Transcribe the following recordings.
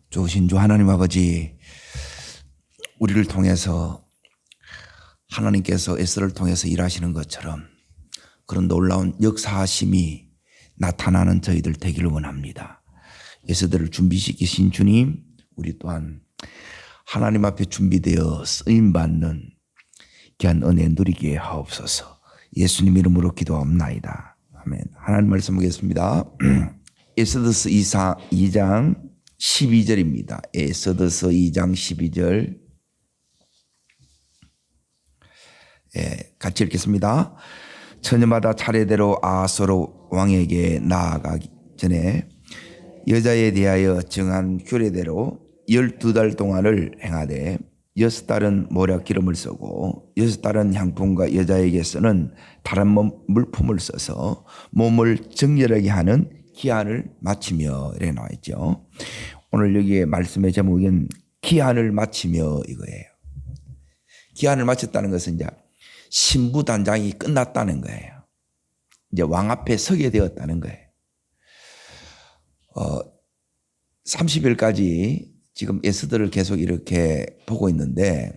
좋으신 주 하나님 아버지, 우리를 통해서 하나님께서 에스더를 통해서 일하시는 것처럼 그런 놀라운 역사하심이 나타나는 저희들 되기를 원합니다. 에스더를 준비시키신 주님, 우리 또한 하나님 앞에 준비되어 쓰임받는 귀한 은혜 누리게 하옵소서. 예수님 이름으로 기도합나이다. 아멘. 하나님 말씀 보겠습니다. 에스더서 2장 12절입니다. 에스더서 2장 12절. 같이 읽겠습니다. 처녀마다 차례대로 아하스웨로 왕에게 나아가기 전에 여자에 대하여 정한 규례대로 12달 동안을 행하되 6달은 모략 기름을 쓰고 6달은 향품과 여자에게 쓰는 다른 물품을 써서 몸을 정결하게 하는 기한을 마치며 이렇게 나와 있죠. 오늘 여기에 말씀의 제목은 기한을 마치며 이거예요. 기한을 마쳤다는 것은 이제 신부 단장이 끝났다는 거예요. 이제 왕 앞에 서게 되었다는 거예요. 30일까지 지금 에스더를 계속 이렇게 보고 있는데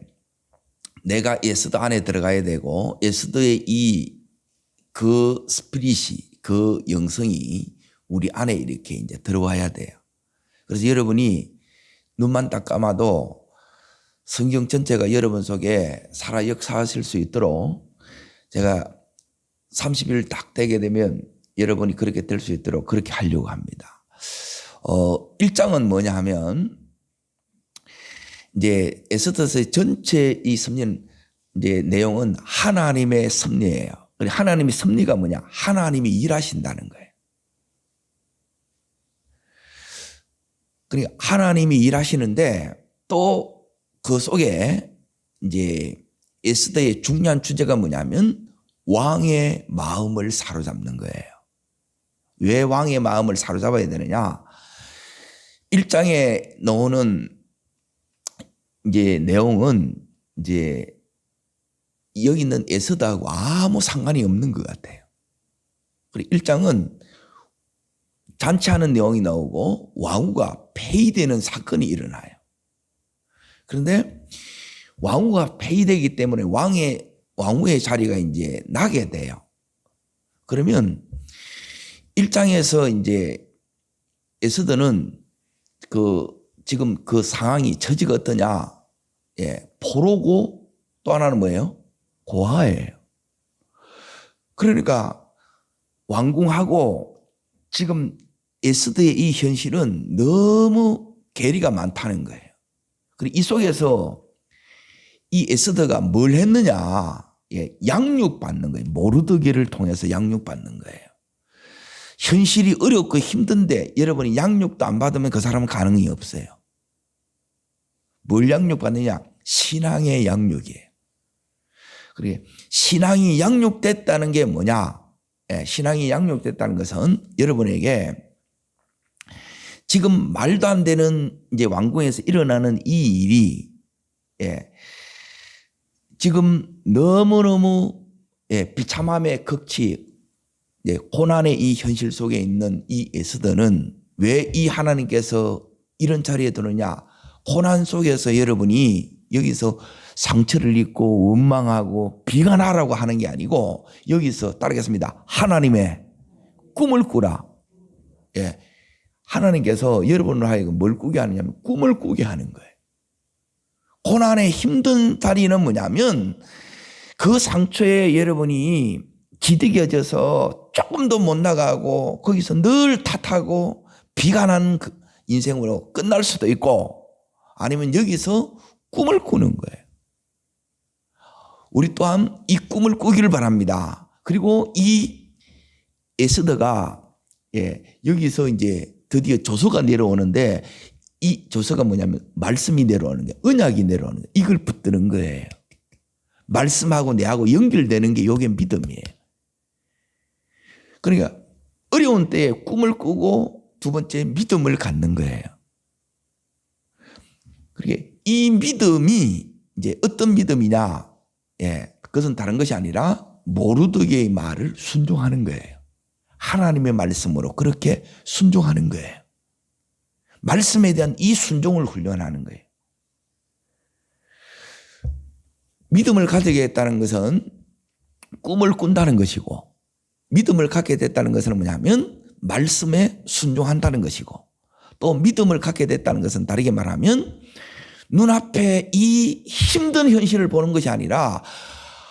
내가 에스더 안에 들어가야 되고 에스더의 그 스피릿이 그 영성이 우리 안에 이렇게 이제 들어와야 돼요. 그래서 여러분이 눈만 딱 감아도 성경 전체가 여러분 속에 살아 역사하실 수 있도록 제가 30일 딱 되게 되면 여러분이 그렇게 될 수 있도록 그렇게 하려고 합니다. 1장은 뭐냐 하면 이제 에스더서의 전체 이 섭리는 이제 내용은 하나님의 섭리예요. 하나님의 섭리가 뭐냐? 하나님이 일하신다는 거예요. 그러니까 하나님이 일하시는데 또 그 속에 이제 에스더의 중요한 주제가 뭐냐면 왕의 마음을 사로잡는 거예요. 왜 왕의 마음을 사로잡아야 되느냐? 1장에 나오는 이제 내용은 이제 여기 있는 에스더하고 아무 상관이 없는 것 같아요. 그리고 1장은 잔치하는 내용이 나오고 왕후가 폐위되는 사건이 일어나요. 그런데 왕후가 폐위되기 때문에 왕후의 자리가 이제 나게 돼요. 그러면 1장에서 이제 에스더는 지금 그 상황이 처지가 어떠냐? 포로고 또 하나는 뭐예요? 고아예요. 그러니까 왕궁하고 지금 에스더의 이 현실은 너무 괴리가 많다는 거예요. 그리고 이 속에서 이 에스더가 뭘 했느냐? 양육받는 거예요. 모르드게를 통해서 양육받는 거예요. 현실이 어렵고 힘든데 여러분이 양육도 안 받으면 그 사람은 가능이 없어요. 뭘 양육받느냐? 신앙의 양육이에요. 그리고 신앙이 양육됐다는 게 뭐냐? 신앙이 양육됐다는 것은 여러분에게 지금 말도 안 되는 이제 왕궁에서 일어나는 이 일이 지금 너무너무 비참함의 극치, 고난의 이 현실 속에 있는 이 에스더는 왜 이 하나님께서 이런 자리에 두느냐? 고난 속에서 여러분이 여기서 상처를 입고 원망하고 비관하라고 하는 게 아니고 여기서 따르겠습니다. 하나님의 꿈을 꾸라. 하나님께서 여러분을 하여금 뭘 꾸게 하느냐면 꿈을 꾸게 하는 거예요. 고난의 힘든 자리는 뭐냐면 그 상처에 여러분이 기득여져서 조금도 못 나가고 거기서 늘 탓하고 비관하는 그 인생으로 끝날 수도 있고 아니면 여기서 꿈을 꾸는 거예요. 우리 또한 이 꿈을 꾸기를 바랍니다. 그리고 이 에스더가 여기서 이제 드디어 조서가 내려오는데 이 조서가 뭐냐면 말씀이 내려오는 게 언약이 내려오는 게 이걸 붙드는 거예요. 말씀하고 내하고 연결되는 게 이게 믿음이에요. 그러니까 어려운 때에 꿈을 꾸고 두 번째 믿음을 갖는 거예요. 그러니까 이 믿음이 이제 어떤 믿음이냐? 그것은 다른 것이 아니라 모르드게의 말을 순종하는 거예요. 하나님의 말씀으로 그렇게 순종하는 거예요. 말씀에 대한 이 순종을 훈련하는 거예요. 믿음을 가지게 됐다는 것은 꿈을 꾼다는 것이고, 믿음을 갖게 됐다는 것은 뭐냐면 말씀에 순종한다는 것이고, 또 믿음을 갖게 됐다는 것은 다르게 말하면 눈앞에 이 힘든 현실을 보는 것이 아니라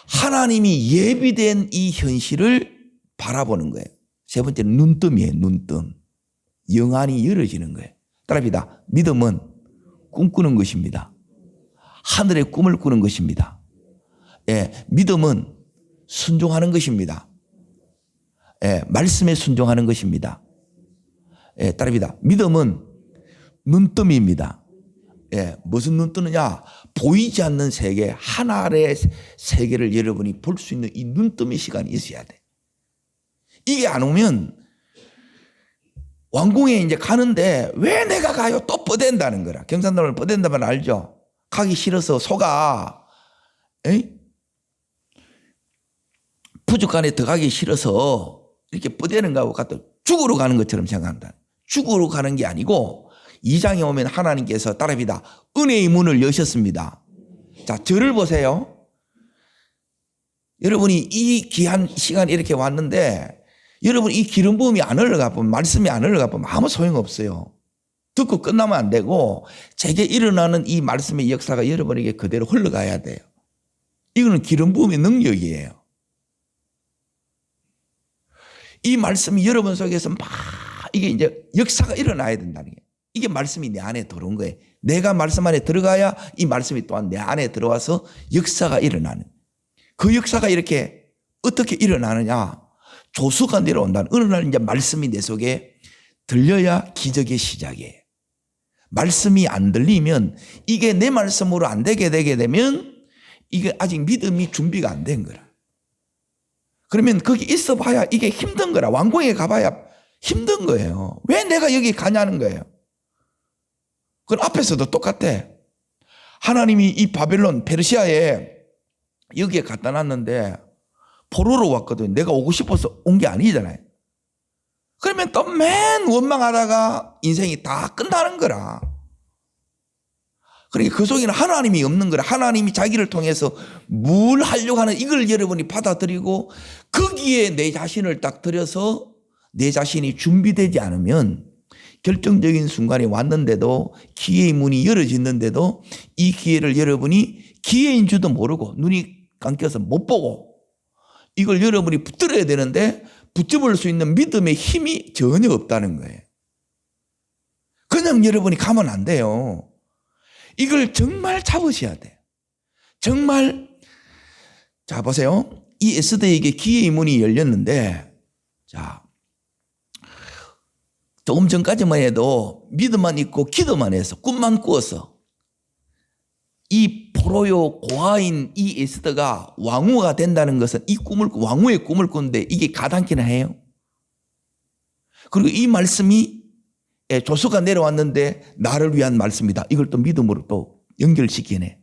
하나님이 예비된 이 현실을 바라보는 거예요. 세 번째는 눈뜸이에요. 눈뜸. 영안이 열어지는 거예요. 따라합니다. 믿음은 꿈꾸는 것입니다. 하늘의 꿈을 꾸는 것입니다. 예, 믿음은 순종하는 것입니다. 예, 말씀에 순종하는 것입니다. 예, 따라합니다. 믿음은 눈뜸입니다. 예, 무슨 눈 뜨느냐? 보이지 않는 세계, 하나의 세계를 여러분이 볼 수 있는 이 눈뜸의 시간이 있어야 돼. 이게 안 오면 왕궁에 이제 가는데 왜 내가 가요? 또 뻗댄다는 거라. 경상도를 뻗댄다면 알죠? 가기 싫어서 속아. 에이? 부족간에 들어가기 싫어서 이렇게 뻗대는 거하고 갖다 죽으러 가는 것처럼 생각한다. 죽으러 가는 게 아니고 2장에 오면 하나님께서 따라합니다. 은혜의 문을 여셨습니다. 자, 저를 보세요. 여러분이 이 귀한 시간에 이렇게 왔는데 여러분 이 기름 부음이 안 흘러가 보면, 말씀이 안 흘러가 보면 아무 소용없어요. 듣고 끝나면 안 되고 제게 일어나는 이 말씀의 역사가 여러분에게 그대로 흘러가야 돼요. 이거는 기름 부음의 능력이에요. 이 말씀이 여러분 속에서 막 이게 이제 역사가 일어나야 된다는 게, 이게 말씀이 내 안에 들어온 거예요. 내가 말씀 안에 들어가야 이 말씀이 또한 내 안에 들어와서 역사가 일어나는. 그 역사가 이렇게 어떻게 일어나느냐? 조수가 내려온다는. 어느 날 이제 말씀이 내 속에 들려야 기적의 시작이에요. 말씀이 안 들리면, 이게 내 말씀으로 안 되게 되면 이게 아직 믿음이 준비가 안 된 거라. 그러면 거기 있어 봐야 이게 힘든 거라. 왕궁에 가봐야 힘든 거예요. 왜 내가 여기 가냐는 거예요. 그건 앞에서도 똑같아. 하나님이 이 바벨론, 페르시아에 여기에 갖다 놨는데 포로로 왔거든. 내가 오고 싶어서 온 게 아니잖아요. 그러면 또 맨 원망하다가 인생이 다 끝나는 거라. 그러니까 그 속에는 하나님이 없는 거라. 하나님이 자기를 통해서 뭘 하려고 하는 이걸 여러분이 받아들이고 거기에 내 자신을 딱 들여서 내 자신이 준비되지 않으면 결정적인 순간이 왔는데도, 기회의 문이 열어졌는데도 이 기회를 여러분이 기회인 줄도 모르고 눈이 감겨서 못 보고 이걸 여러분이 붙들어야 되는데 붙잡을 수 있는 믿음의 힘이 전혀 없다는 거예요. 그냥 여러분이 가면 안 돼요. 이걸 정말 잡으셔야 돼요. 정말. 자, 보세요. 이 에스더에게 기회의 문이 열렸는데, 자, 조금 전까지만 해도 믿음만 있고 기도만 해서 꿈만 꾸어서 이 포로요 고아인 이 에스더가 왕후가 된다는 것은 이 꿈을, 왕후의 꿈을 꾸는데 이게 가당키나 해요. 그리고 이 말씀이 조서가 내려왔는데 나를 위한 말씀이다. 이걸 또 믿음으로 또 연결시키네.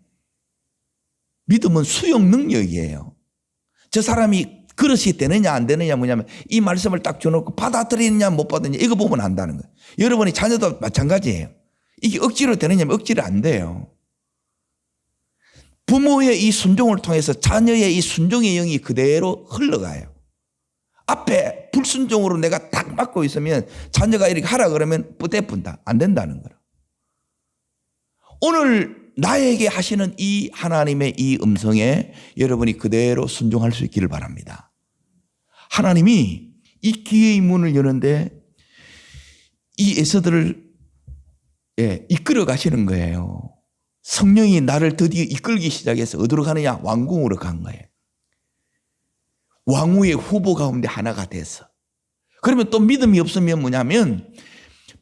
믿음은 수용 능력이에요. 저 사람이 그릇이 되느냐 안 되느냐 뭐냐면 이 말씀을 딱 줘놓고 받아들이느냐 못 받느냐 이거 보면 안다는 거예요. 여러분이 자녀도 마찬가지예요. 이게 억지로 되느냐 억지로 안 돼요. 부모의 이 순종을 통해서 자녀의 이 순종의 영이 그대로 흘러가요. 앞에 불순종으로 내가 딱 막고 있으면 자녀가 이렇게 하라 그러면 뿌대푼다. 안 된다는 거라. 오늘 나에게 하시는 이 하나님의 이 음성에 여러분이 그대로 순종할 수 있기를 바랍니다. 하나님이 이 기회의 문을 여는데 이 에스더를 이끌어 가시는 거예요. 성령이 나를 드디어 이끌기 시작해서 어디로 가느냐? 왕궁으로 간 거예요. 왕후의 후보 가운데 하나가 돼서. 그러면 또 믿음이 없으면 뭐냐면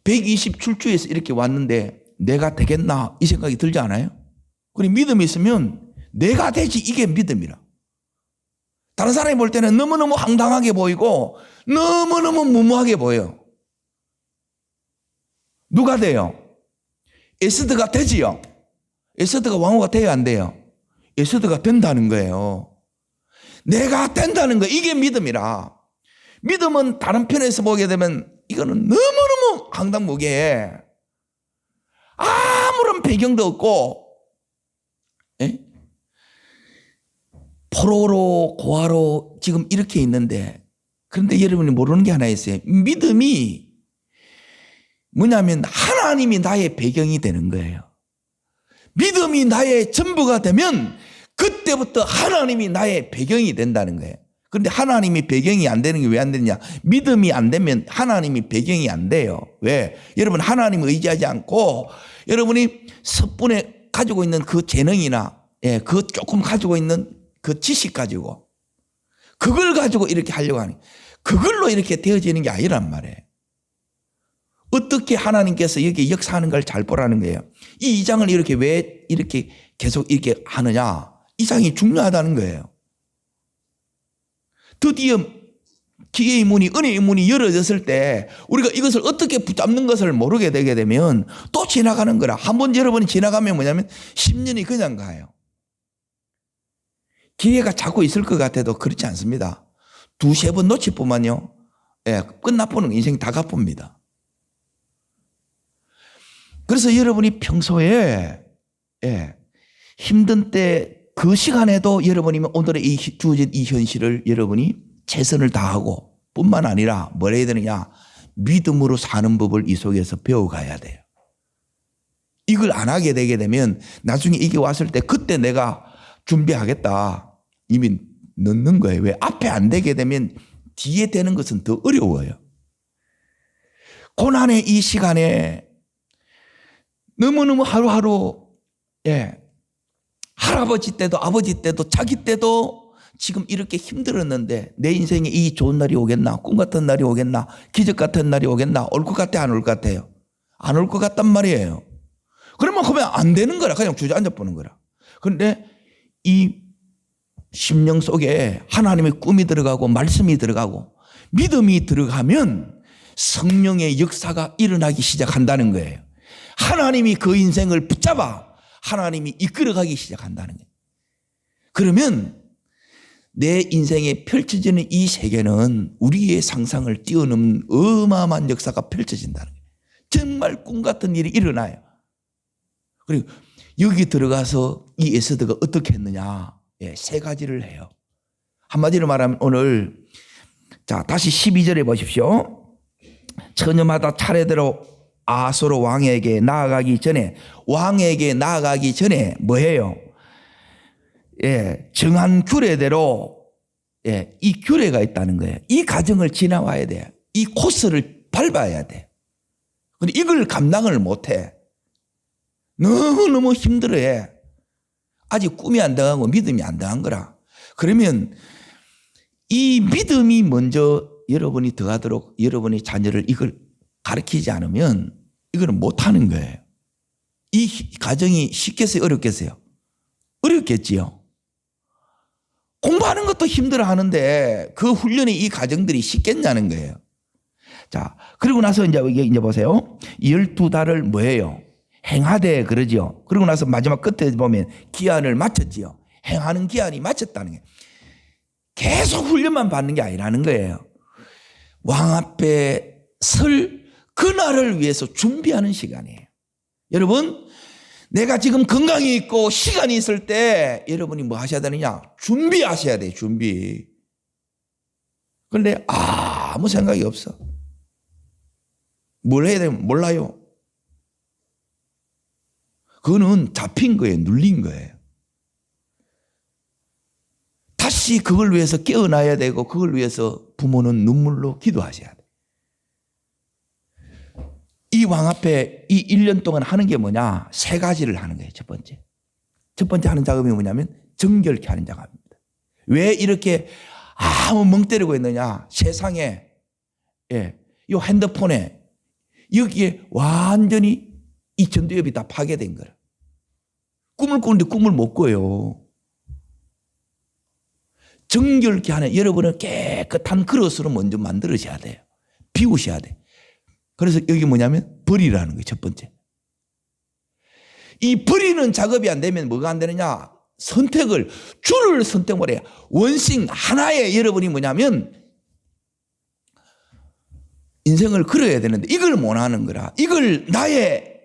127주에서 이렇게 왔는데 내가 되겠나 이 생각이 들지 않아요? 그리고 믿음이 있으면 내가 되지 이게 믿음이라. 다른 사람이 볼 때는 너무너무 황당하게 보이고 너무너무 무모하게 보여요. 누가 돼요? 에스더가 되지요. 에스더가 왕후가 돼야 안 돼요? 에스더가 된다는 거예요. 내가 된다는 거 이게 믿음이라. 믿음은 다른 편에서 보게 되면 이거는 너무너무 황당무계해. 배경도 없고, 예? 포로로 고아로 지금 이렇게 있는데, 그런데 여러분이 모르는 게 하나 있어요. 믿음이 뭐냐면 하나님이 나의 배경이 되는 거예요. 믿음이 나의 전부가 되면 그때부터 하나님이 나의 배경이 된다는 거예요. 그런데 하나님이 배경이 안 되는 게 왜 안 되느냐? 믿음이 안 되면 하나님이 배경이 안 돼요. 왜? 여러분 하나님을 의지하지 않고 여러분이 섣분에 가지고 있는 그 재능이나 그 조금 가지고 있는 그 지식 가지고 그걸 가지고 이렇게 하려고 하는, 그걸로 이렇게 되어지는 게 아니란 말이에요. 어떻게 하나님께서 여기 역사하는 걸 잘 보라는 거예요. 이 2장을 이렇게 왜 이렇게 계속 이렇게 하느냐? 2장이 중요하다는 거예요. 드디어 기회의 문이, 은혜의 문이 열어졌을 때 우리가 이것을 어떻게 붙잡는 것을 모르게 되게 되면 또 지나가는 거라. 한번 여러분이 지나가면 뭐냐면 10년이 그냥 가요. 기회가 자꾸 있을 것 같아도 그렇지 않습니다. 2-3번 놓치보면요, 끝나보는 인생 다 갚습니다. 그래서 여러분이 평소에 힘든 때 그 시간에도 여러분이 오늘의 이 주어진 이 현실을 여러분이 최선을 다하고 뿐만 아니라 뭘 해야 되느냐? 믿음으로 사는 법을 이 속에서 배워가야 돼요. 이걸 안 하게 되게 되면 나중에 이게 왔을 때 그때 내가 준비하겠다 이미 늦는 거예요. 왜? 앞에 안 되게 되면 뒤에 되는 것은 더 어려워요. 고난의 이 시간에 너무너무 하루하루 할아버지 때도 아버지 때도 자기 때도 지금 이렇게 힘들었는데 내 인생에 이 좋은 날이 오겠나? 꿈 같은 날이 오겠나? 기적 같은 날이 오겠나? 올 것 같아? 안 올 것 같아요? 안 올 것 같단 말이에요. 그러면 안 되는 거라. 그냥 주저앉아 보는 거라. 그런데 이 심령 속에 하나님의 꿈이 들어가고 말씀이 들어가고 믿음이 들어가면 성령의 역사가 일어나기 시작한다는 거예요. 하나님이 그 인생을 붙잡아 하나님이 이끌어가기 시작한다는 거예요. 그러면 내 인생에 펼쳐지는 이 세계는 우리의 상상을 뛰어넘는 어마어마한 역사가 펼쳐진다는 거예요. 정말 꿈 같은 일이 일어나요. 그리고 여기 들어가서 이 에스더가 어떻게 했느냐? 3가지를 해요. 한마디로 말하면 오늘 다시 12절에 보십시오. 처녀마다 차례대로 아소로 왕에게 나아가기 전에 뭐예요? 정한 규례대로 이 규례가 있다는 거예요. 이 과정을 지나와야 돼요. 이 코스를 밟아야 돼. 근데 이걸 감당을 못해. 너무너무 힘들어해. 아직 꿈이 안 당하고 믿음이 안 당한 거라. 그러면 이 믿음이 먼저 여러분이 더하도록 여러분의 자녀를 이걸 가르치지 않으면 이거는 못하는 거예요. 이 과정이 쉽겠어요? 어렵겠어요? 어렵겠지요. 공부하는 것도 힘들어 하는데 그 훈련의 이 과정들이 쉽겠냐는 거예요. 자, 그리고 나서 이제 보세요. 12달을 뭐예요? 행하되 그러지요. 그리고 나서 마지막 끝에 보면 기한을 마쳤지요. 행하는 기한이 마쳤다는 게 계속 훈련만 받는 게 아니라는 거예요. 왕 앞에 설 그날을 위해서 준비하는 시간이에요. 여러분, 내가 지금 건강이 있고 시간이 있을 때 여러분이 뭐 하셔야 되느냐? 준비하셔야 돼요. 준비. 그런데 아무 생각이 없어. 뭘 해야 되면 몰라요. 그거는 잡힌 거예요. 눌린 거예요. 다시 그걸 위해서 깨어나야 되고 그걸 위해서 부모는 눈물로 기도하셔야 돼요. 이 왕 앞에 이 1년 동안 하는 게 뭐냐? 3가지를 하는 거예요. 첫 번째 하는 작업이 뭐냐면 정결케 하는 작업입니다. 왜 이렇게 아무 멍 때리고 있느냐? 세상에 이 핸드폰에 여기에 완전히 이 전두엽이 다 파괴된 거라. 꿈을 꾸는데 꿈을 못 꿔요. 정결케 하는 여러분은 깨끗한 그릇으로 먼저 만들으셔야 돼요. 비우셔야 돼요. 그래서 여기 뭐냐면 버리라는 거예요. 첫 번째. 이 버리는 작업이 안 되면 뭐가 안 되느냐? 줄을 선택을 해요. 원칙 하나에 여러분이 뭐냐면 인생을 걸어야 되는데 이걸 못 하는 거라. 이걸 나의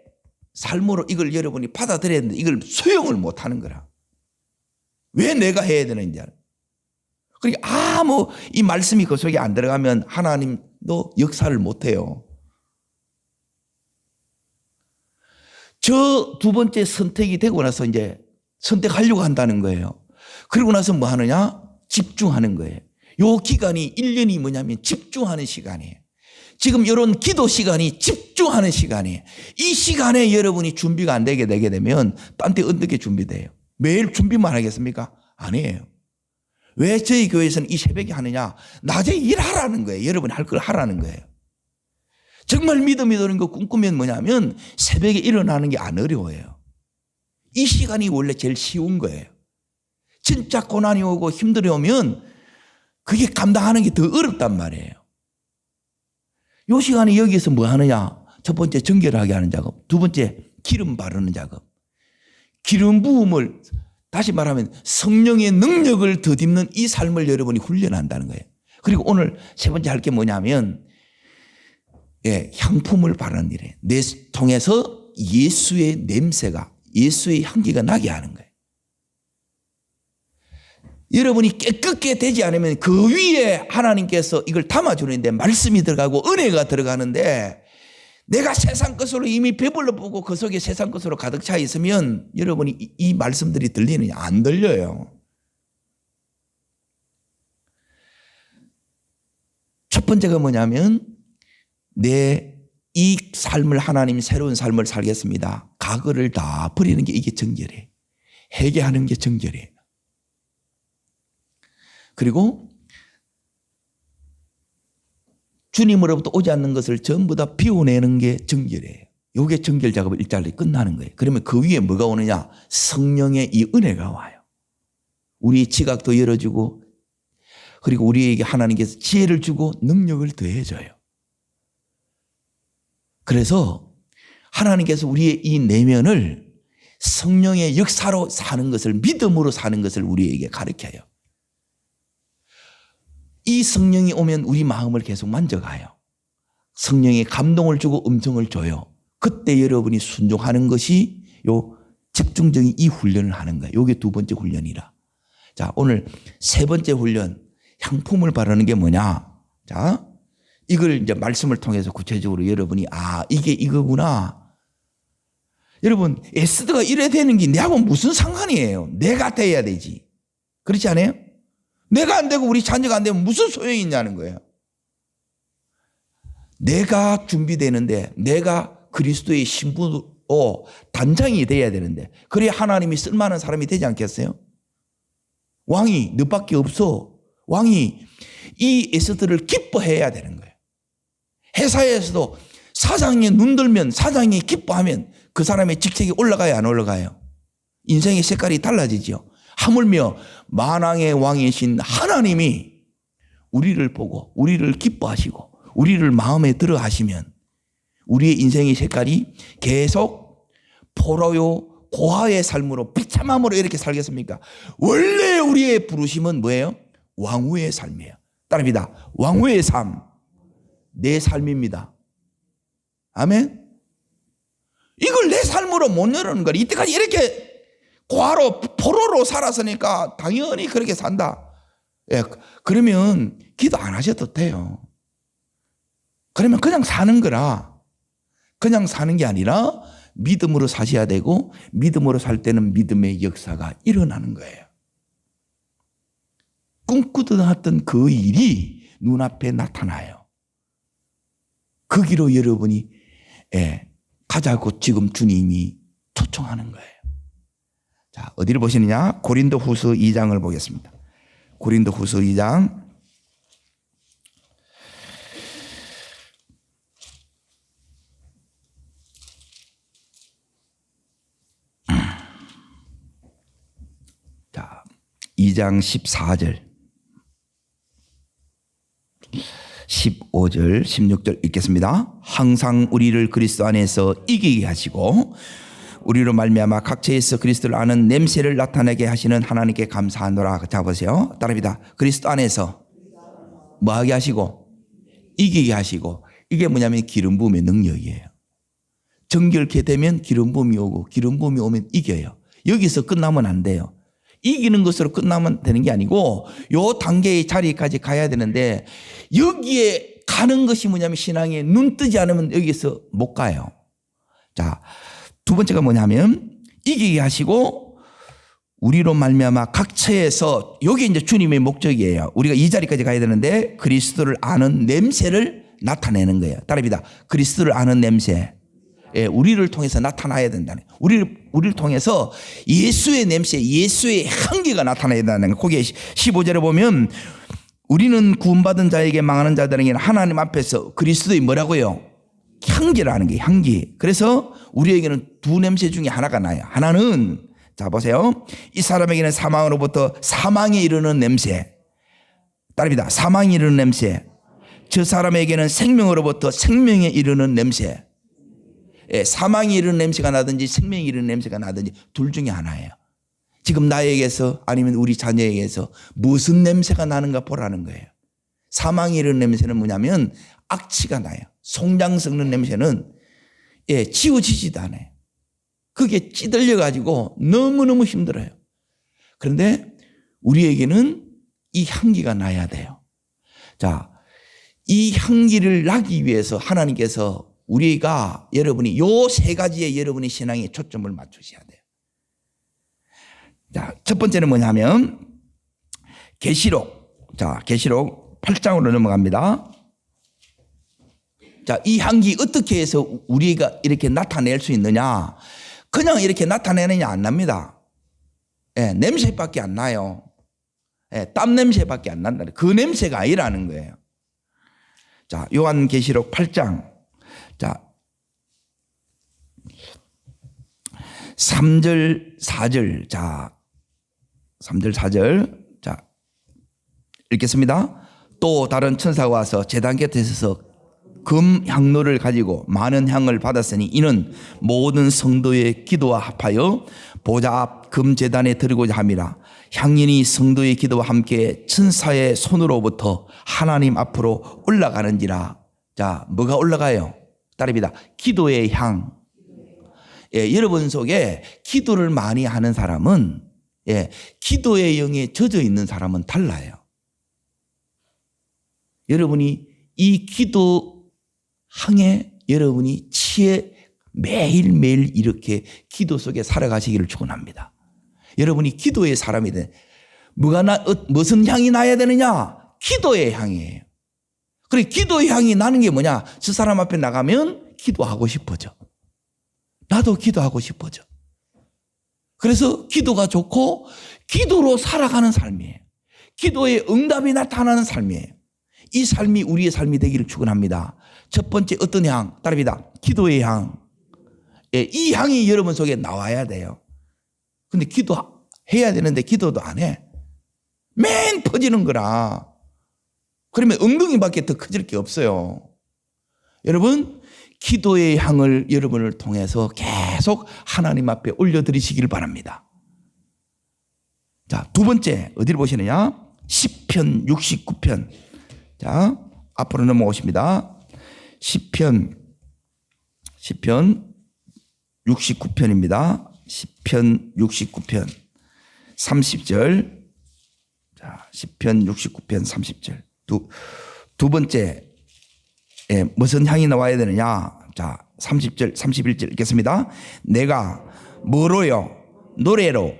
삶으로 이걸 여러분이 받아들여야 되는데 이걸 수용을 못 하는 거라. 왜 내가 해야 되는지. 그러니까 이 말씀이 그 속에 안 들어가면 하나님도 역사를 못 해요. 저 두 번째 선택이 되고 나서 이제 선택하려고 한다는 거예요. 그러고 나서 뭐 하느냐? 집중하는 거예요. 요 기간이 1년이 뭐냐면 집중하는 시간이에요. 지금 이런 기도 시간이 집중하는 시간이에요. 이 시간에 여러분이 준비가 안 되게 되면 딴 데 어떻게 준비돼요? 매일 준비만 하겠습니까? 아니에요. 왜 저희 교회에서는 이 새벽에 하느냐? 낮에 일하라는 거예요. 여러분이 할 걸 하라는 거예요. 정말 믿음이 드는 거 꿈꾸면 뭐냐면 새벽에 일어나는 게 안 어려워요. 이 시간이 원래 제일 쉬운 거예요. 진짜 고난이 오고 힘들어 오면 그게 감당하는 게 더 어렵단 말이에요. 이 시간에 여기서 뭐 하느냐? 첫 번째 정결하게 하는 작업, 두 번째 기름 바르는 작업. 기름 부음을 다시 말하면 성령의 능력을 덧입는 이 삶을 여러분이 훈련한다는 거예요. 그리고 오늘 세 번째 할 게 뭐냐면 향품을 바르는 일이에요. 내 통해서 예수의 냄새가, 예수의 향기가 나게 하는 거예요. 여러분이 깨끗게 되지 않으면 그 위에 하나님께서 이걸 담아주는데 말씀이 들어가고 은혜가 들어가는데 내가 세상 것으로 이미 배불러 보고 그 속에 세상 것으로 가득 차 있으면 여러분이 이 말씀들이 들리느냐? 안 들려요. 첫 번째가 뭐냐면 내 이 삶을 하나님 새로운 삶을 살겠습니다. 과거를 다 버리는 게 이게 정결이에요. 회개하는 게 정결이에요. 그리고 주님으로부터 오지 않는 것을 전부 다 비워내는 게 정결이에요. 이게 정결 작업을 일자리 끝나는 거예요. 그러면 그 위에 뭐가 오느냐? 성령의 이 은혜가 와요. 우리 지각도 열어주고 그리고 우리에게 하나님께서 지혜를 주고 능력을 더해줘요. 그래서 하나님께서 우리의 이 내면을 성령의 역사로 사는 것을, 믿음으로 사는 것을 우리에게 가르쳐요. 이 성령이 오면 우리 마음을 계속 만져가요. 성령의 감동을 주고 음성을 줘요. 그때 여러분이 순종하는 것이 요 집중적인 이 훈련을 하는 거예요. 이게 두 번째 훈련이라. 자, 오늘 세 번째 훈련, 향품을 바르는 게 뭐냐? 자, 이걸 이제 말씀을 통해서 구체적으로 여러분이 이게 이거구나. 여러분, 에스더가 이래 되는 게 내하고 무슨 상관이에요? 내가 돼야 되지. 그렇지 않아요? 내가 안 되고 우리 자녀가 안 되면 무슨 소용이 있냐는 거예요. 내가 준비되는데 내가 그리스도의 신부로 단장이 돼야 되는데 그래야 하나님이 쓸만한 사람이 되지 않겠어요? 왕이 너밖에 없어. 왕이 이 에스더를 기뻐해야 되는 거예요. 회사에서도 사장이 눈들면 사장이 기뻐하면 그 사람의 직책이 올라가요, 안 올라가요? 인생의 색깔이 달라지죠. 하물며 만왕의 왕이신 하나님이 우리를 보고 우리를 기뻐하시고 우리를 마음에 들어 하시면 우리의 인생의 색깔이 계속 포로요 고아의 삶으로 비참함으로 이렇게 살겠습니까? 원래 우리의 부르심은 뭐예요? 왕후의 삶이에요. 따라합니다. 왕후의 삶, 내 삶입니다. 아멘. 이걸 내 삶으로 못 열는 거야. 이때까지 이렇게 고아로 포로로 살았으니까 당연히 그렇게 산다. 그러면 기도 안 하셔도 돼요. 그러면 그냥 사는 거라. 그냥 사는 게 아니라 믿음으로 사셔야 되고 믿음으로 살 때는 믿음의 역사가 일어나는 거예요. 꿈꾸던 했던 그 일이 눈앞에 나타나요. 그 길로 여러분이 가자고 지금 주님이 초청하는 거예요. 자, 어디를 보시느냐? 고린도후서 2장을 보겠습니다. 고린도후서 2장 자, 2장 14절 15절 16절 읽겠습니다. 항상 우리를 그리스도 안에서 이기게 하시고 우리로 말미암아 각처에서 그리스도를 아는 냄새를 나타내게 하시는 하나님께 감사하노라. 자, 보세요. 따라합니다. 그리스도 안에서 뭐하게 하시고 이기게 하시고, 이게 뭐냐면 기름 부음의 능력이에요. 정결케 되면 기름 부음이 오고 기름 부음이 오면 이겨요. 여기서 끝나면 안 돼요. 이기는 것으로 끝나면 되는 게 아니고 요 단계의 자리까지 가야 되는데 여기에 가는 것이 뭐냐면 신앙에 눈 뜨지 않으면 여기서 못 가요. 자, 두 번째가 뭐냐면 이기게 하시고 우리로 말미암아 각처에서 여기 이제 주님의 목적이에요. 우리가 이 자리까지 가야 되는데 그리스도를 아는 냄새를 나타내는 거예요. 따라합니다. 그리스도를 아는 냄새. 예, 우리를 통해서 나타나야 된다는 거예요. 우리를 통해서 예수의 냄새, 예수의 향기가 나타나야 된다는 거예요. 거기에 15절에 보면 우리는 구원받은 자에게 망하는 자들에게는 하나님 앞에서 그리스도의 뭐라고요? 향기라는 게 향기. 그래서 우리에게는 두 냄새 중에 하나가 나요. 하나는 자 보세요. 이 사람에게는 사망으로부터 사망에 이르는 냄새. 따릅니다. 사망에 이르는 냄새. 저 사람에게는 생명으로부터 생명에 이르는 냄새. 예, 사망에 이르는 냄새가 나든지 생명에 이르는 냄새가 나든지 둘 중에 하나예요. 지금 나에게서 아니면 우리 자녀에게서 무슨 냄새가 나는가 보라는 거예요. 사망에 이르는 냄새는 뭐냐면 악취가 나요. 송장 썩는 냄새는 예, 지워지지도 않아요. 그게 찌들려 가지고 너무너무 힘들어요. 그런데 우리에게는 이 향기가 나야 돼요. 자, 이 향기를 나기 위해서 하나님께서 우리가 여러분이 요 세 가지의 여러분의 신앙에 초점을 맞추셔야 돼요. 자, 첫 번째는 뭐냐면 계시록. 자, 계시록 8장으로 넘어갑니다. 자, 이 향기 어떻게 해서 우리가 이렇게 나타낼 수 있느냐? 그냥 이렇게 나타내느냐 안 납니다. 예, 냄새밖에 안 나요. 예, 땀 냄새밖에 안 난다. 그 냄새가 아니라는 거예요. 자, 요한계시록 8장. 자, 3절, 4절. 자, 3절, 4절. 자, 읽겠습니다. 또 다른 천사가 와서 제단 곁에 서서 금 향로를 가지고 많은 향을 받았으니 이는 모든 성도의 기도와 합하여 보좌 앞 금제단에 드리고자 함이라. 향연이 성도의 기도와 함께 천사의 손으로부터 하나님 앞으로 올라가는지라. 자, 뭐가 올라가요? 따릅니다. 기도의 향. 예, 여러분 속에 기도를 많이 하는 사람은 예, 기도의 영에 젖어 있는 사람은 달라요. 여러분이 이 기도 향에 여러분이 취해 매일매일 이렇게 기도 속에 살아가시기를 축원합니다. 여러분이 기도의 사람이 돼. 무슨 향이 나야 되느냐? 기도의 향이에요. 그래, 기도의 향이 나는 게 뭐냐? 저 사람 앞에 나가면 기도하고 싶어져. 나도 기도하고 싶어져. 그래서 기도가 좋고 기도로 살아가는 삶이에요. 기도의 응답이 나타나는 삶이에요. 이 삶이 우리의 삶이 되기를 축원합니다. 첫 번째 어떤 향? 따릅니다. 기도의 향. 예, 이 향이 여러분 속에 나와야 돼요. 근데 기도해야 되는데 기도도 안 해. 맨 퍼지는 거라. 그러면 엉덩이밖에 더 커질 게 없어요. 여러분, 기도의 향을 여러분을 통해서 계속 하나님 앞에 올려드리시길 바랍니다. 자, 두 번째 어디를 보시느냐? 시편 69편. 자, 앞으로 넘어오십니다. 시편 69편입니다. 시편 69편 30절. 자, 시편 69편 30절. 두 번째, 예, 무슨 향이 나와야 되느냐? 자, 30절, 31절 읽겠습니다. 내가 뭐로요? 노래로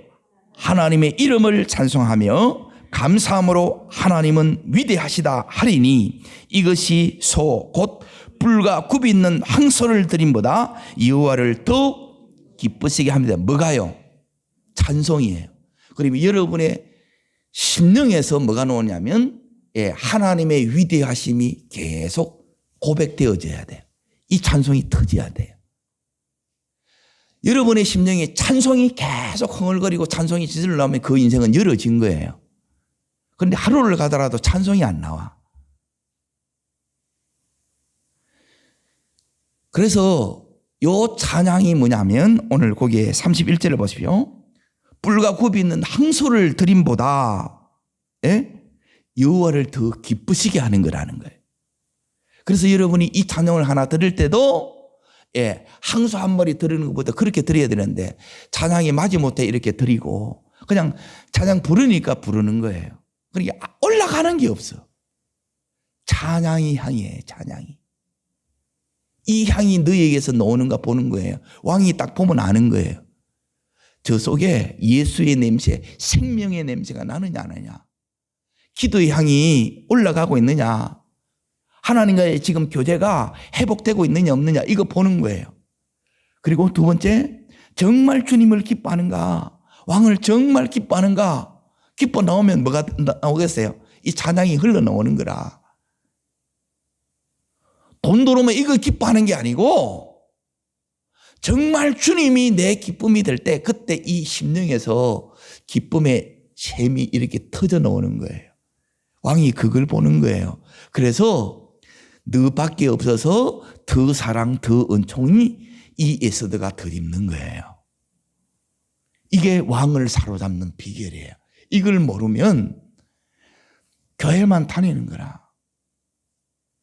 하나님의 이름을 찬송하며 감사함으로 하나님은 위대하시다 하리니 이것이 소 곧 불과 굽이 있는 항소를 드림보다 여호와를 더 기쁘시게 합니다. 뭐가요? 찬송이에요. 그러면 여러분의 심령에서 뭐가 나오냐면 예, 하나님의 위대하심이 계속 고백되어져야 돼요. 이 찬송이 터져야 돼요. 여러분의 심령에 찬송이 계속 흥얼거리고 찬송이 지질러 나오면 그 인생은 열어진 거예요. 그런데 하루를 가더라도 찬송이 안 나와. 그래서 요 찬양이 뭐냐면 오늘 거기에 31절을 보십시오. 뿔과 굽이 있는 항소를 드림보다 예? 여호와를 더 기쁘시게 하는 거라는 거예요. 그래서 여러분이 이 찬양을 하나 들을 때도 항소 한 마리 드리는 것보다 그렇게 드려야 되는데 찬양이 마지못해 이렇게 드리고 그냥 찬양 부르니까 부르는 거예요. 그러니까 올라가는 게 없어. 찬양이 향이에요. 찬양이. 이 향이 너희에게서 나오는가 보는 거예요. 왕이 딱 보면 아는 거예요. 저 속에 예수의 냄새, 생명의 냄새가 나느냐 안 나느냐. 기도의 향이 올라가고 있느냐. 하나님과의 지금 교제가 회복되고 있느냐 없느냐 이거 보는 거예요. 그리고 두 번째, 정말 주님을 기뻐하는가. 왕을 정말 기뻐하는가. 기뻐 나오면 뭐가 나오겠어요? 이 찬양이 흘러나오는 거라. 돈 들어오면 이거 기뻐하는 게 아니고 정말 주님이 내 기쁨이 될 때 그때 이 심령에서 기쁨의 샘이 이렇게 터져 나오는 거예요. 왕이 그걸 보는 거예요. 그래서 너밖에 없어서 더 사랑 더 은총이 이 에스더가 덧입는 거예요. 이게 왕을 사로잡는 비결이에요. 이걸 모르면 교회만 다니는 거라.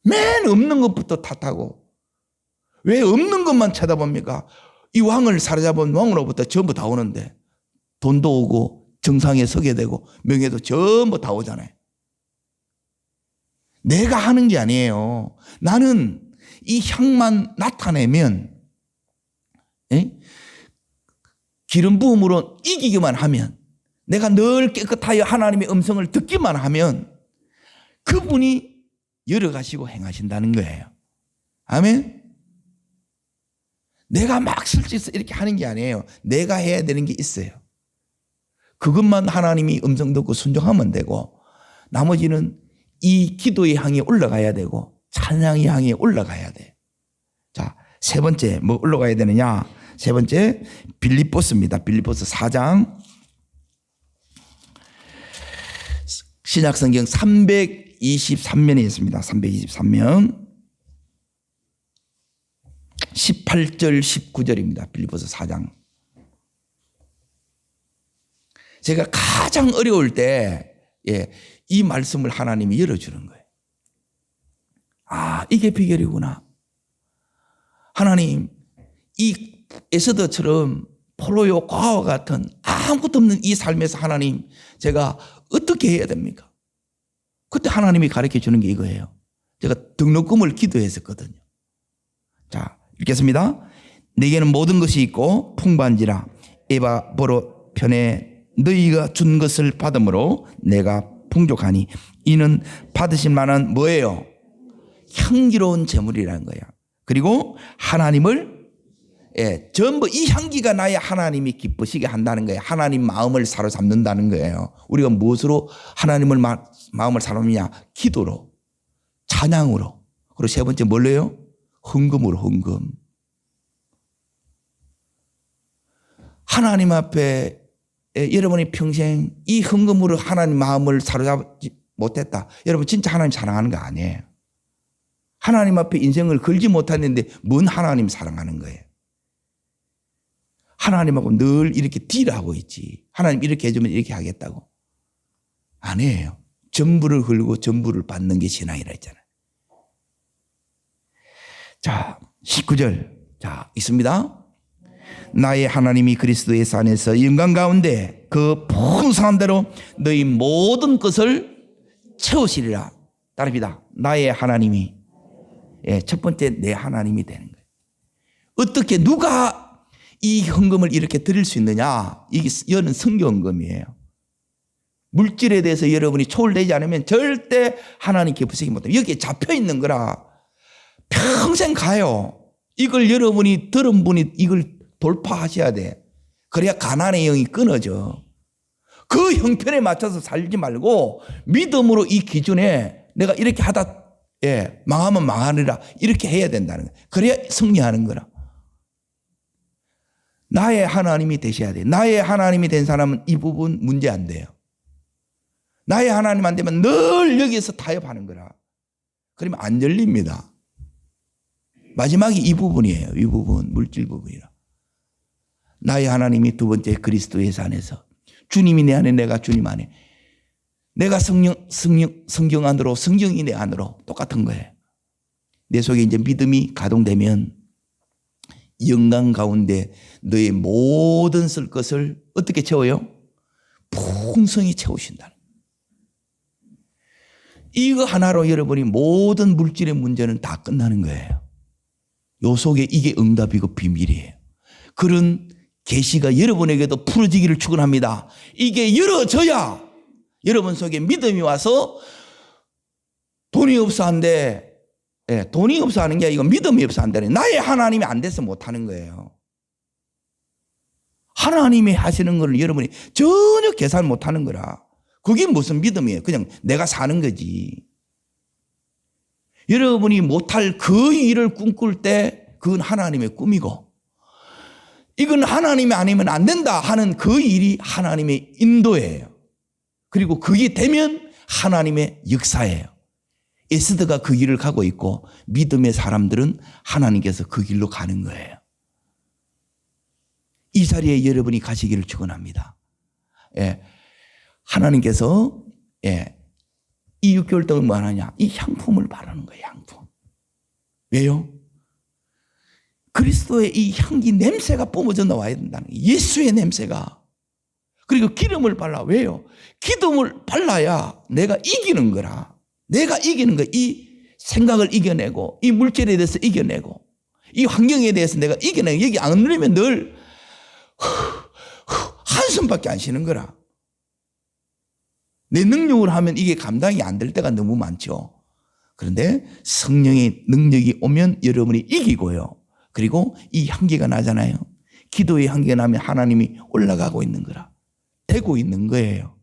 맨 없는 것부터 탓하고 왜 없는 것만 쳐다봅니까? 이 왕을 사로잡은 왕으로부터 전부 다 오는데 돈도 오고 정상에 서게 되고 명예도 전부 다 오잖아요. 내가 하는 게 아니에요. 나는 이 향만 나타내면 기름 부음으로 이기기만 하면 내가 늘 깨끗하여 하나님의 음성을 듣기만 하면 그분이 열어가시고 행하신다는 거예요. 아멘. 내가 막 설치해서 이렇게 하는 게 아니에요. 내가 해야 되는 게 있어요. 그것만 하나님이 음성 듣고 순종하면 되고 나머지는 이 기도의 향이 올라가야 되고 찬양의 향이 올라가야 돼. 자, 세 번째 뭐 올라가야 되느냐? 세 번째 빌립보스입니다. 빌립보스 4장 신약성경 323면에 있습니다. 323면 18절 19절입니다. 빌립보서 4장. 제가 가장 어려울 때 이 말씀을 하나님이 열어주는 거예요. 아, 이게 비결이구나. 하나님, 이 에스더처럼 포로요 과와 같은 아무것도 없는 이 삶에서 하나님 제가 어떻게 해야 됩니까? 그때 하나님이 가르쳐 주는 게 이거예요. 제가 등록금을 기도했었거든요. 자, 읽겠습니다. 내게는 모든 것이 있고 풍부한지라 에바보로 편에 너희가 준 것을 받음으로 내가 풍족하니 이는 받으실 만한 뭐예요? 향기로운 제물이라는 거예요. 그리고 하나님을 전부 이 향기가 나야 하나님이 기쁘시게 한다는 거예요. 하나님 마음을 사로잡는다는 거예요. 우리가 무엇으로 하나님을 마음을 사로잡느냐? 기도로, 찬양으로. 그리고 세 번째 뭘로요? 헌금으로, 헌금. 하나님 앞에 여러분이 평생 이 헌금으로 하나님 마음을 사로잡지 못했다. 여러분 진짜 하나님 사랑하는 거 아니에요. 하나님 앞에 인생을 걸지 못했는데 뭔 하나님 사랑하는 거예요. 하나님하고 늘 이렇게 딜하고 있지. 하나님 이렇게 해주면 이렇게 하겠다고. 아니에요. 전부를 걸고 전부를 받는 게 신앙이라 했잖아요. 자, 19절. 자, 있습니다. 나의 하나님이 그리스도 예수 안에서 영광 가운데 그 풍성한 대로 너희 모든 것을 채우시리라. 따릅니다. 나의 하나님이. 첫 번째 내 하나님이 되는 거예요. 어떻게 누가 이 헌금을 이렇게 드릴 수 있느냐? 이거는 성경헌금이에요. 물질에 대해서 여러분이 초월되지 않으면 절대 하나님 기쁘시기 못해요. 여기에 잡혀 있는 거라 평생 가요. 이걸 여러분이 들은 분이 이걸 돌파하셔야 돼. 그래야 가난의 영이 끊어져. 그 형편에 맞춰서 살지 말고 믿음으로 이 기준에 내가 이렇게 하다 망하면 망하리라 이렇게 해야 된다는 거예요. 그래야 승리하는 거라. 나의 하나님이 되셔야 돼. 나의 하나님이 된 사람은 이 부분 문제 안 돼요. 나의 하나님 안 되면 늘 여기에서 타협하는 거라. 그러면 안 열립니다. 마지막이 이 부분이에요. 이 부분, 물질 부분이라. 나의 하나님이 두 번째 그리스도 예수 안에서 주님이 내 안에 내가 주님 안에 내가 성경 안으로 성경이 내 안으로 똑같은 거예요. 내 속에 이제 믿음이 가동되면 영광 가운데 너의 모든 쓸 것을 어떻게 채워요? 풍성히 채우신다는 거예요. 이거 하나로 여러분이 모든 물질의 문제는 다 끝나는 거예요. 요 속에 이게 응답이고 비밀이에요. 그런 계시가 여러분에게도 풀어지기를 축원합니다. 이게 열어져야 여러분 속에 믿음이 와서 돈이 없어 한데, 돈이 없어 하는 게 아니고 믿음이 없어 한다는, 나의 하나님이 안 돼서 못 하는 거예요. 하나님이 하시는 걸 여러분이 전혀 계산 못 하는 거라. 그게 무슨 믿음이에요? 그냥 내가 사는 거지. 여러분이 못할 그 일을 꿈꿀 때 그건 하나님의 꿈이고, 이건 하나님이 아니면 안 된다 하는 그 일이 하나님의 인도예요. 그리고 그게 되면 하나님의 역사예요. 에스더가 그 길을 가고 있고 믿음의 사람들은 하나님께서 그 길로 가는 거예요. 이 자리에 여러분이 가시기를 축원합니다. 하나님께서 이 6개월 동안 뭐 하느냐? 이 향품을 바르는 거예요. 향품. 왜요? 그리스도의 이 향기 냄새가 뿜어져 나와야 된다는 거예요. 예수의 냄새가. 그리고 기름을 발라. 왜요? 기름을 발라야 내가 이기는 거라. 내가 이기는 거, 이 생각을 이겨내고, 이 물질에 대해서 이겨내고, 이 환경에 대해서 내가 이겨내고, 여기 안 누르면 늘 한숨밖에 안 쉬는 거라. 내 능력으로 하면 이게 감당이 안 될 때가 너무 많죠. 그런데 성령의 능력이 오면 여러분이 이기고요. 그리고 이 향기가 나잖아요. 기도의 향기가 나면 하나님이 올라가고 있는 거라. 되고 있는 거예요.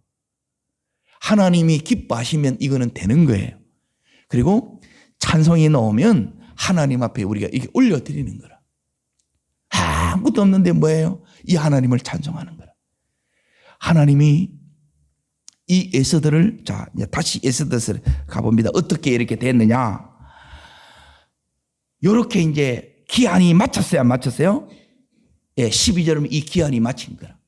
하나님이 기뻐하시면 이거는 되는 거예요. 그리고 찬송이 나오면 하나님 앞에 우리가 이게 올려드리는 거라. 아무것도 없는데 뭐예요? 이 하나님을 찬송하는 거라. 하나님이 이 에스더를, 자, 이제 다시 에스더를 가봅니다. 어떻게 이렇게 됐느냐? 이렇게 이제 기한이 맞췄어요, 안 맞췄어요? 12절은 이 기한이 맞힌 거라.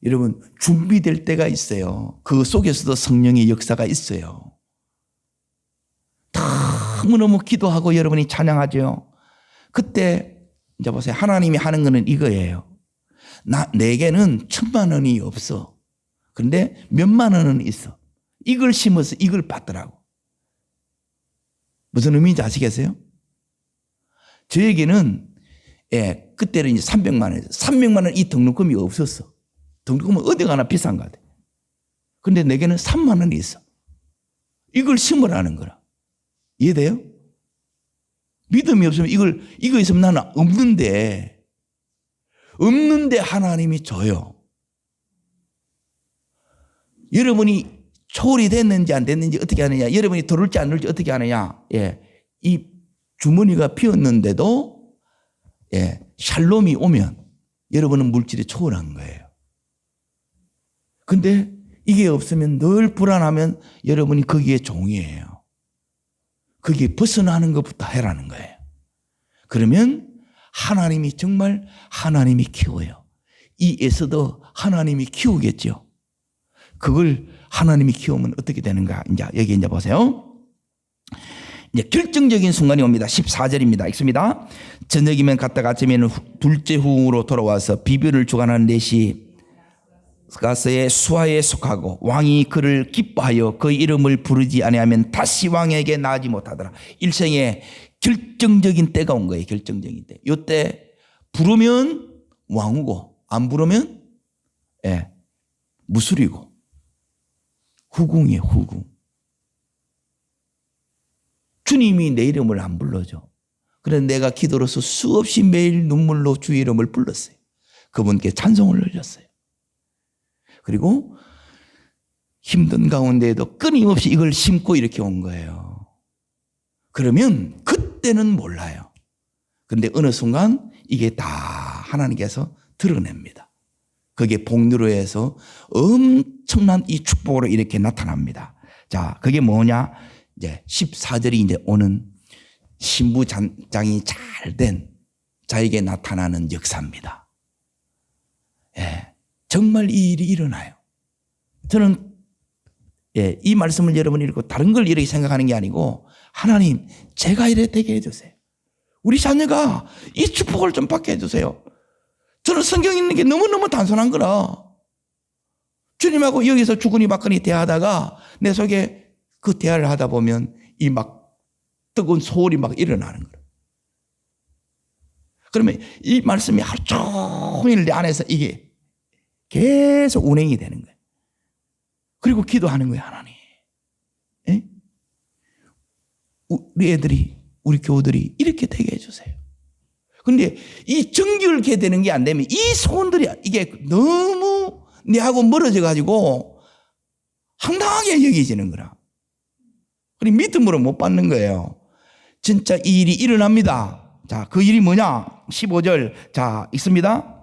여러분, 준비될 때가 있어요. 그 속에서도 성령의 역사가 있어요. 너무너무 기도하고 여러분이 찬양하죠. 그때 이제 보세요. 하나님이 하는 거는 이거예요. 내게는 1,000만 원이 없어. 그런데 몇만 원은 있어. 이걸 심어서 이걸 받더라고. 무슨 의미인지 아시겠어요? 저에게는 그때는 이제 300만 원. 300만 원 이 등록금이 없었어. 등록금은 어디 가나 비싼 거 같아. 그런데 내게는 3만 원이 있어. 이걸 심으라는 거라. 이해돼요? 믿음이 없으면 이거 있으면 나는 없는데 하나님이 줘요. 여러분이 초월이 됐는지 안 됐는지 어떻게 하느냐, 여러분이 들을지 안 들을지 어떻게 하느냐, 이 주머니가 비었는데도 샬롬이 오면 여러분은 물질이 초월한 거예요. 근데 이게 없으면 늘 불안하면 여러분이 거기에 종이에요. 거기에 벗어나는 것부터 해라는 거예요. 그러면 하나님이 정말 하나님이 키워요. 이 에서도 하나님이 키우겠죠. 그걸 하나님이 키우면 어떻게 되는가? 이제 여기 이제 보세요. 이제 결정적인 순간이 옵니다. 14절입니다. 읽습니다. 저녁이면 갔다가 아침에는 둘째 후로 돌아와서 비변을 주관하는 넷이 가스의 수하에 속하고 왕이 그를 기뻐하여 그 이름을 부르지 아니하면 다시 왕에게 나아지 못하더라. 일생에 결정적인 때가 온 거예요. 결정적인 때. 이때 부르면 왕후고 안 부르면 무술이고 후궁이에요. 후궁. 주님이 내 이름을 안 불러줘. 그래서 내가 기도로서 수없이 매일 눈물로 주의 이름을 불렀어요. 그분께 찬송을 올렸어요. 그리고 힘든 가운데에도 끊임없이 이걸 심고 이렇게 온 거예요. 그러면 그때는 몰라요. 그런데 어느 순간 이게 다 하나님께서 드러냅니다. 그게 복류로에서 엄청난 이 축복으로 이렇게 나타납니다. 자, 그게 뭐냐? 이제 14절이 이제 오는 신부장이 잘 된 자에게 나타나는 역사입니다. 정말 이 일이 일어나요. 저는 이 말씀을 여러분이 읽고 다른 걸 이렇게 생각하는 게 아니고 하나님 제가 이래 되게 해주세요. 우리 자녀가 이 축복을 좀 받게 해주세요. 저는 성경 읽는 게 너무너무 단순한 거라. 주님하고 여기서 주거니 받거니 대하다가 내 속에 그 대화를 하다 보면 이 막 뜨거운 소울이 막 일어나는 거예요. 그러면 이 말씀이 하루 종일 내 안에서 이게 계속 운행이 되는 거예요. 그리고 기도하는 거예요, 하나님. 에? 우리 애들이, 우리 교우들이 이렇게 되게 해주세요. 그런데 이 정결케 되는 게 안 되면 이 소원들이 이게 너무 내하고 멀어져 가지고 황당하게 여겨지는 거라. 그리고 믿음으로 못 받는 거예요. 진짜 이 일이 일어납니다. 자, 그 일이 뭐냐? 15절. 자, 있습니다.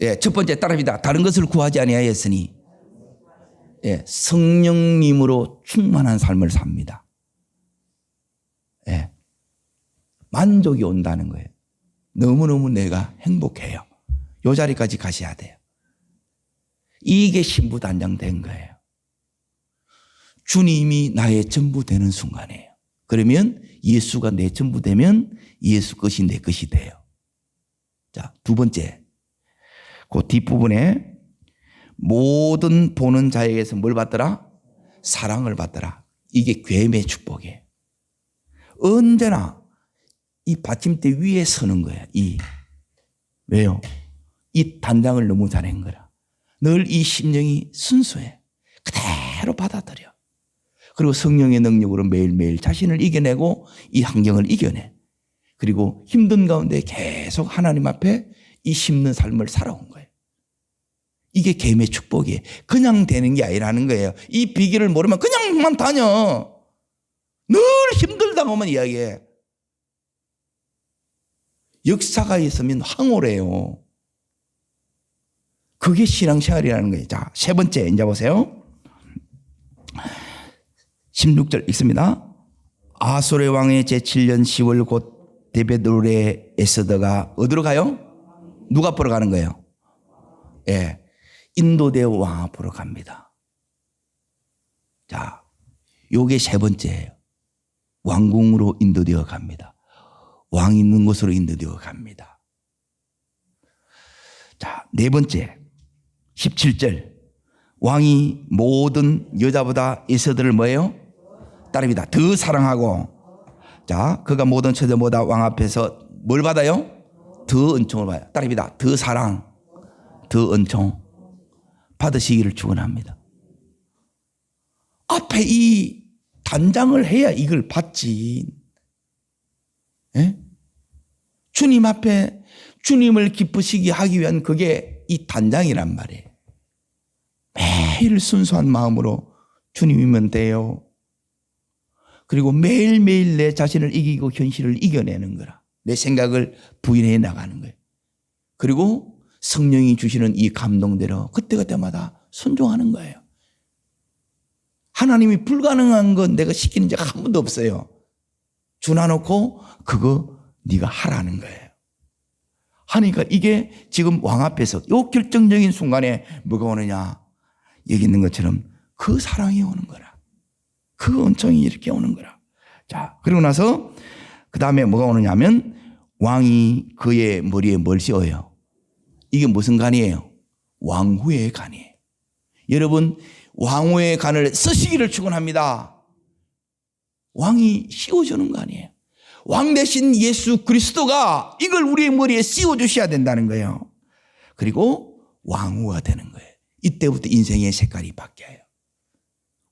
예, 첫 번째 따라합니다. 다른 것을 구하지 아니하였으니 예, 성령님으로 충만한 삶을 삽니다. 예, 만족이 온다는 거예요. 너무너무 내가 행복해요. 요 자리까지 가셔야 돼요. 이게 신부단장 된 거예요. 주님이 나의 전부 되는 순간이에요. 그러면 예수가 내 전부 되면 예수 것이 내 것이 돼요. 자, 두 번째. 그 뒷부분에 모든 보는 자에게서 뭘 받더라? 사랑을 받더라. 이게 괴매의 축복이에요. 언제나 이 받침대 위에 서는 거예요. 왜요? 이 단장을 너무 잘한 거라. 늘 이 심령이 순수해. 그대로 받아들여. 그리고 성령의 능력으로 매일매일 자신을 이겨내고 이 환경을 이겨내. 그리고 힘든 가운데 계속 하나님 앞에 이 심는 삶을 살아온 거예요. 이게 개미의 축복이에요. 그냥 되는 게 아니라는 거예요. 이 비결을 모르면 그냥만 다녀. 늘 힘들다고 하면 이야기해. 역사가 있으면 황홀해요. 그게 신앙생활이라는 거예요. 자, 세 번째 이제 보세요. 16절 읽습니다. 아소르 왕의 제7년 10월 곧 데베돌의 에스더가 어디로 가요? 누가 보러 가는 거예요? 예, 인도되어 왕 앞으로 갑니다. 자, 요게 세 번째예요. 왕궁으로 인도되어 갑니다. 왕 있는 곳으로 인도되어 갑니다. 자, 네 번째 17절. 왕이 모든 여자보다 에스더를 뭐예요? 따릅니다. 더 사랑하고. 자, 그가 모든 처자보다 왕 앞에서 뭘 받아요? 더 은총을 받아요. 따릅니다. 더 사랑, 더 은총 받으시기를 축원합니다. 앞에 이 단장을 해야 이걸 받지. 예? 주님 앞에 주님을 기쁘시게 하기 위한 그게 이 단장이란 말이에요. 매일 순수한 마음으로 주님이면 돼요. 그리고 매일매일 내 자신을 이기고 현실을 이겨내는 거라. 내 생각을 부인해 나가는 거예요. 그리고 성령이 주시는 이 감동대로 그때그때마다 순종하는 거예요. 하나님이 불가능한 건 내가 시키는 적 한 번도 없어요. 주나놓고 그거 네가 하라는 거예요. 하니까 이게 지금 왕 앞에서 이 결정적인 순간에 뭐가 오느냐. 여기 있는 것처럼 그 사랑이 오는 거라. 그 은총이 이렇게 오는 거라. 자, 그리고 나서 그 다음에 뭐가 오느냐 하면 왕이 그의 머리에 뭘 씌워요? 이게 무슨 간이에요? 왕후의 간이에요. 여러분, 왕후의 간을 쓰시기를 축원합니다. 왕이 씌워주는 거 아니에요. 왕 대신 예수 그리스도가 이걸 우리의 머리에 씌워주셔야 된다는 거예요. 그리고 왕후가 되는 거예요. 이때부터 인생의 색깔이 바뀌어요.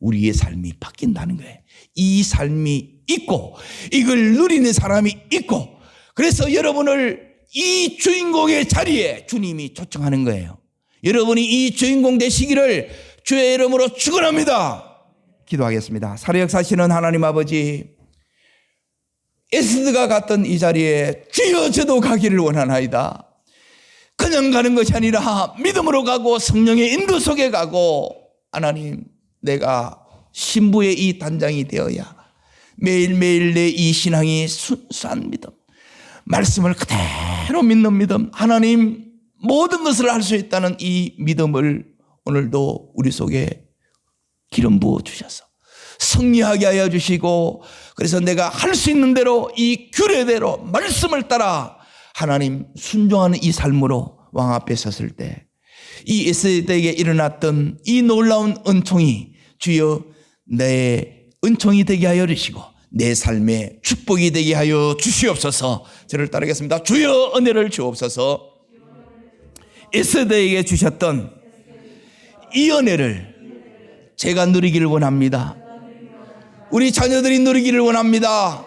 우리의 삶이 바뀐다는 거예요. 이 삶이 있고 이걸 누리는 사람이 있고 그래서 여러분을 이 주인공의 자리에 주님이 초청하는 거예요. 여러분이 이 주인공 되시기를 주의 이름으로 축원합니다. 기도하겠습니다. 살아 역사하시는 하나님 아버지, 에스더가 갔던 이 자리에 주여 저도 가기를 원하나이다. 그냥 가는 것이 아니라 믿음으로 가고 성령의 인도 속에 가고 하나님 내가 신부의 이 단장이 되어야 매일매일 내 이 신앙이 순수한 믿음 말씀을 그대로 믿는 믿음 하나님 모든 것을 할 수 있다는 이 믿음을 오늘도 우리 속에 기름 부어 주셔서 승리하게 하여 주시고, 그래서 내가 할 수 있는 대로 이 규례대로 말씀을 따라 하나님 순종하는 이 삶으로 왕 앞에 섰을 때 이 에스더에게 일어났던 이 놀라운 은총이 주여 내 은총이 되게 하여 주시고 내 삶의 축복이 되게 하여 주시옵소서. 저를 따르겠습니다. 주여 은혜를 주옵소서. 에스더에게 주셨던 이 은혜를 제가 누리기를 원합니다. 우리 자녀들이 누리기를 원합니다.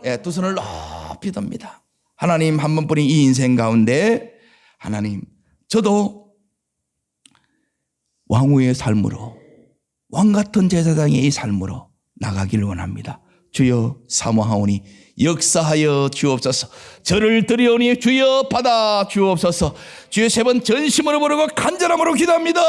예, 두 손을 높이 듭니다. 하나님, 한 번뿐인 이 인생 가운데 하나님, 저도 왕후의 삶으로, 왕같은 제사장의 이 삶으로 나가기를 원합니다. 주여 사모하오니 역사하여 주옵소서. 저를 드리오니 주여 받아 주옵소서. 주여 세 번 전심으로 부르고 간절함으로 기도합니다.